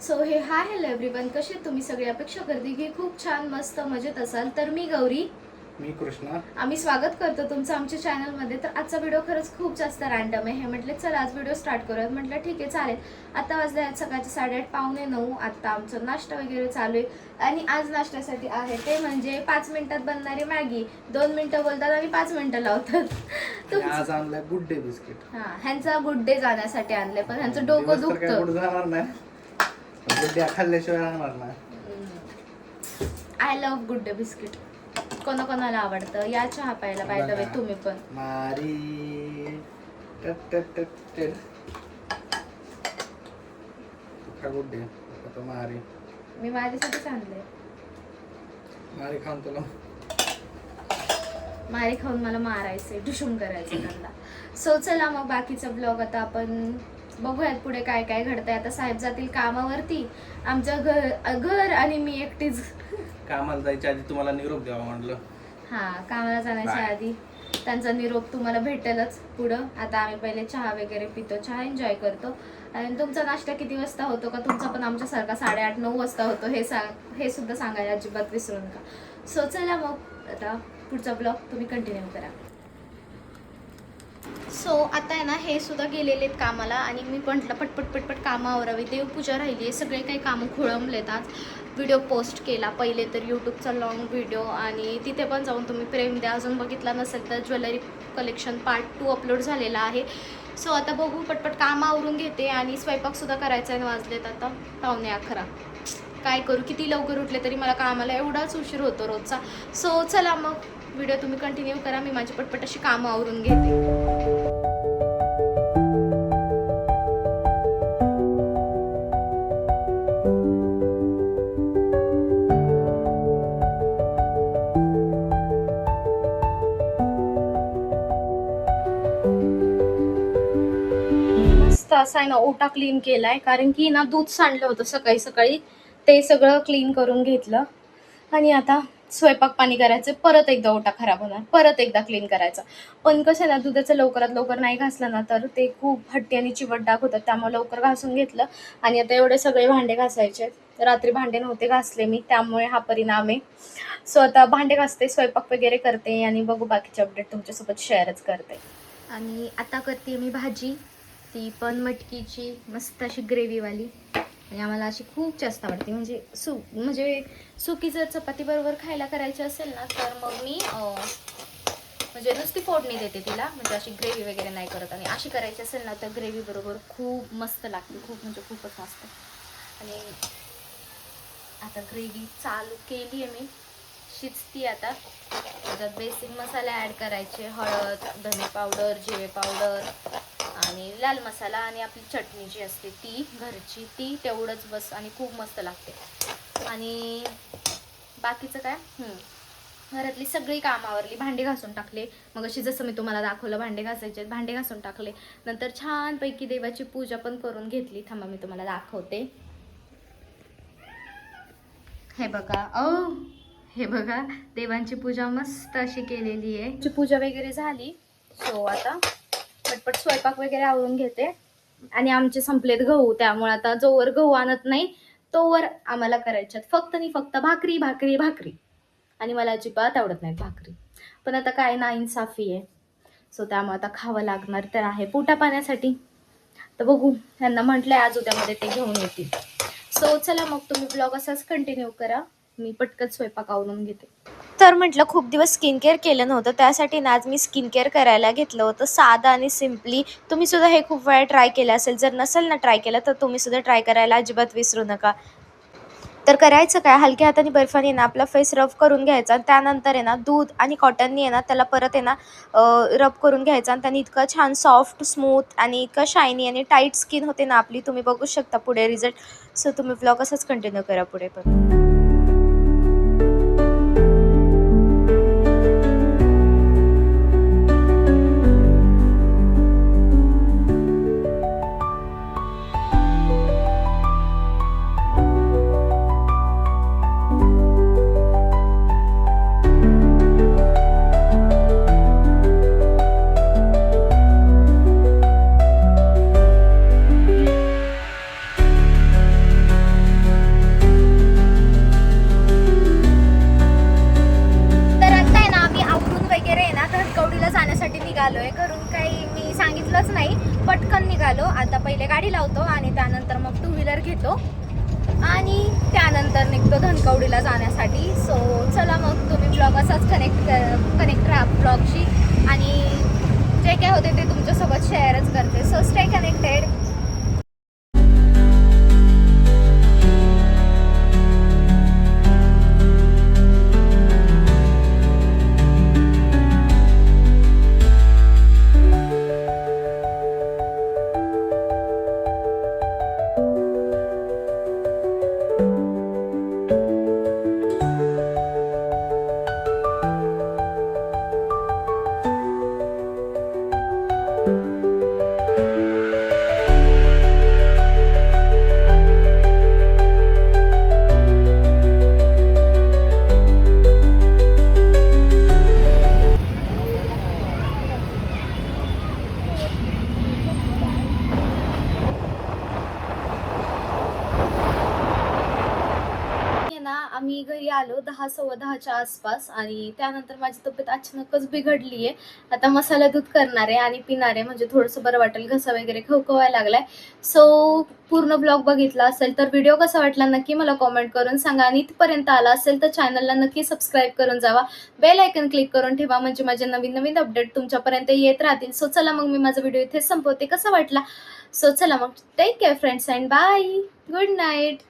So hi hello everyone, कसे तुम्ही सगळे? अपेक्षा करते की खूप छान मस्त मजेत असाल. तर मी गौरी, मी कृष्णा, आम्ही स्वागत करतो तुमचं आमच्या चॅनलमध्ये. तर आजचा व्हिडिओ खरंच खूप जास्त रॅन्डम आहे. हे म्हटले चला आज व्हिडिओ स्टार्ट करूयात. म्हटलं ठीक आहे चालेल. आता वाजले आहेत सकाळचे 8:30 पावणे 9. आता आमचं नाश्ता वगैरे चालू आहे आणि आज नाश्त्यासाठी आहे ते म्हणजे 5 मिनिटात बनणारी मॅगी. 2 मिनिटं बोलतात आणि 5 मिनिटं लावतात. आज आणलाय गुड डे बिस्किट. ह्यांचा गुड डे जाण्यासाठी आणले, पण ह्यांचं डोकं दुखतं. जाणार नाही, गुड डे खाल्ल्याशिवाय राहणार नाही. I love good day biscuit. कोणाकोणाला आवडतं या चहा प्यायला पाहिजे तुम्ही पण. मारी गुड डे तो मारी. मी माझ्यासाठीच आणले. मारी खाऊन तुला मारी खाऊन मला मारायचंय, डुशूम करायचं त्यांना. सो चला मग बाकीचा ब्लॉग आता आपण बघूयात पुढे काय काय घडतंय. आता साहेब जातील कामावरती. आमचं घर आणि मी एकटीच कामाला जायच्या आधी तुम्हाला निरोप द्यावा म्हटलं. कामाला जाण्याच्या आधी त्यांचा निरोप तुम्हाला भेटेलच पुढं. आता आम्ही पहिले चहा वगैरे पितो, चहा एन्जॉय करतो. आणि तुमचा नाश्ता किती वाजता होतो का? तुमचा पण आमच्यासारखा 8:30-9 वाजता होतो हे सुद्धा सांगायला अजिबात विसरू नका. सो चला मग आता पुढचा ब्लॉग तुम्ही कंटिन्यू करा. सो आता आहे ना, हे सुद्धा गेलेले आहेत कामाला आणि मी म्हटलं पटपट कामं आवरावी. देवपूजा राहिली आहे, सगळे काही कामं खोळंबलेत. आज व्हिडिओ पोस्ट केला पहिले तर यूट्यूबचा लॉंग व्हिडिओ, आणि तिथे पण जाऊन तुम्ही प्रेम द्या. अजून बघितला नसेल तर ज्वेलरी कलेक्शन पार्ट 2 अपलोड झालेला आहे. सो आता बघू, पटपट कामं आवरून घेते आणि स्वयंपाकसुद्धा करायचा आहे. वाजलेत आता 11:15. काय करू, किती लवकर उठले तरी मला कामाला एवढाच उशीर होतो रोजचा. सो चला मग व्हिडिओ तुम्ही कंटिन्यू करा, मी माझी पटपट अशी कामं आवरून घेते. असा आहे ना, ओटा क्लीन केलाय, कारण की ना दूध सांडलं होतं सकाळी सकाळी. ते सगळं क्लीन करून घेतलं आणि आता स्वयंपाक पाणी करायचं. परत एकदा ओटा खराब होणार, परत एकदा क्लीन करायचं. पण कसं आहे ना, दुधाचं लवकरात लवकर नाही घासलं ना तर ते खूप हट्टी आणि चिवट डाग होतात. त्यामुळे लवकर घासून घेतलं आणि आता एवढे सगळे भांडे घासायचे. रात्री भांडे नव्हते घासले मी, त्यामुळे हा परिणाम आहे. सो आता भांडे घासते, स्वयंपाक वगैरे करते आणि बघू बाकीचे अपडेट तुमच्यासोबत शेअरच करते. आणि आता करते मी भाजी, ती पण मटकीची मस्त अशी ग्रेव्हीवाली. आणि आम्हाला अशी खूप जास्त आवडते. म्हणजे सुकी जर चपाती बरोबर खायला करायची असेल ना तर मग मी म्हणजे नुसती फोडणी देते तिला, म्हणजे अशी ग्रेव्ही वगैरे नाही करत. आणि अशी करायची असेल ना तर ग्रेव्ही बरोबर खूप मस्त लागते, खूप म्हणजे खूपच मस्त. आणि आता ग्रेव्ही चालू केली आहे मी, शिजती आता. त्याच्यात बेसिक मसाले ॲड करायचे, हळद, धने पावडर, जिरे पावडर आणि लाल मसाला आणि आपली चटणी जी असते ती घरची, ती तेवढंच बस. आणि खूप मस्त लागते. आणि बाकीचं काय, घरातली सगळी कामावरली, भांडे घासून टाकले मग अशी, जसं मी तुम्हाला दाखवलं भांडे घासायचे, भांडे घासून टाकले. नंतर छानपैकी देवाची पूजा पण करून घेतली. थांबा मी तुम्हाला दाखवते. हे बघा देवांची पूजा मस्त अशी केलेली आहे. पूजा वगैरे झाली. सो आता पटपट स्वयंपाक वगैरे आवरून घेते. आणि आमचे संपलेत गहू, त्यामुळे आता जोवर गहू आणत नाही तोवर आम्हाला करायच्यात फक्त आणि फक्त भाकरी भाकरी भाकरी. आणि मला अजिबात आवडत नाहीत भाकरी, पण आता काय ना, इन्साफी आहे. सो त्यामुळे आता खावं लागणार तर आहे पोटा पाण्यासाठी. तर बघू, त्यांना म्हटलंय आज उद्यामध्ये ते घेऊन येतील. सो चला मग तुम्ही ब्लॉग असाच कंटिन्यू करा, मी पटकन स्वयंपाक आवरून घेते. तर म्हटलं खूप दिवस स्किन केअर केलं नव्हतं, त्यासाठी ना आज मी स्किन केअर करायला घेतलं होतं, साधं आणि सिम्पली. तुम्ही सुद्धा हे खूप वेळा ट्राय केलं असेल. जर नसेल ना ट्राय केलं तर तुम्ही सुद्धा ट्राय करायला अजिबात विसरू नका. तर करायचं काय, हलक्या हाताने बर्फाने ना आपला फेस रब करून घ्यायचा. त्यानंतर आहे ना दूध आणि कॉटननी आहे ना त्याला परत आहे ना रब करून घ्यायचा. आणि त्याने इतकं छान सॉफ्ट, स्मूथ आणि इतकं शायनी आणि टाईट स्किन होते ना आपली. तुम्ही बघू शकता पुढे रिझल्ट. सो तुम्ही ब्लॉग असंच कंटिन्यू करा पुढे पण. आम्ही निघालोय घरून, काही मी सांगितलंच नाही, पटकन निघालो. आता पहिले गाडी लावतो आणि त्यानंतर मग 2 व्हीलर घेतो आणि त्यानंतर निघतो धनकवडीला जाण्यासाठी. सो चला मग, तुम्ही ब्लॉग असाच कनेक्ट राहा ब्लॉगशी आणि जे काय होते ते तुमच्यासोबत शेअरच करते. So stay connected. आम्ही घरी आलो 10-10:15च्या आसपास आणि त्यानंतर माझी तब्येत अचानकच बिघडली आहे. आता मसाला दूध करणार आहे आणि पिणार आहे, म्हणजे थोडंसं बरं वाटेल. घसा वगैरे खवखवायला लागलाय. सो पूर्ण ब्लॉग बघितला असेल तर व्हिडिओ कसा वाटला नक्की मला कॉमेंट करून सांगा आणि इथपर्यंत आला असेल तर चॅनलला नक्की सबस्क्राईब करून जावा. बेल आयकन क्लिक करून ठेवा, म्हणजे माझे नवीन नवीन अपडेट तुमच्यापर्यंत येत राहतील. सो चला मग, मी माझा व्हिडिओ इथे संपवते. कसा वाटला? सो चला मग, take care friends and bye. Good night.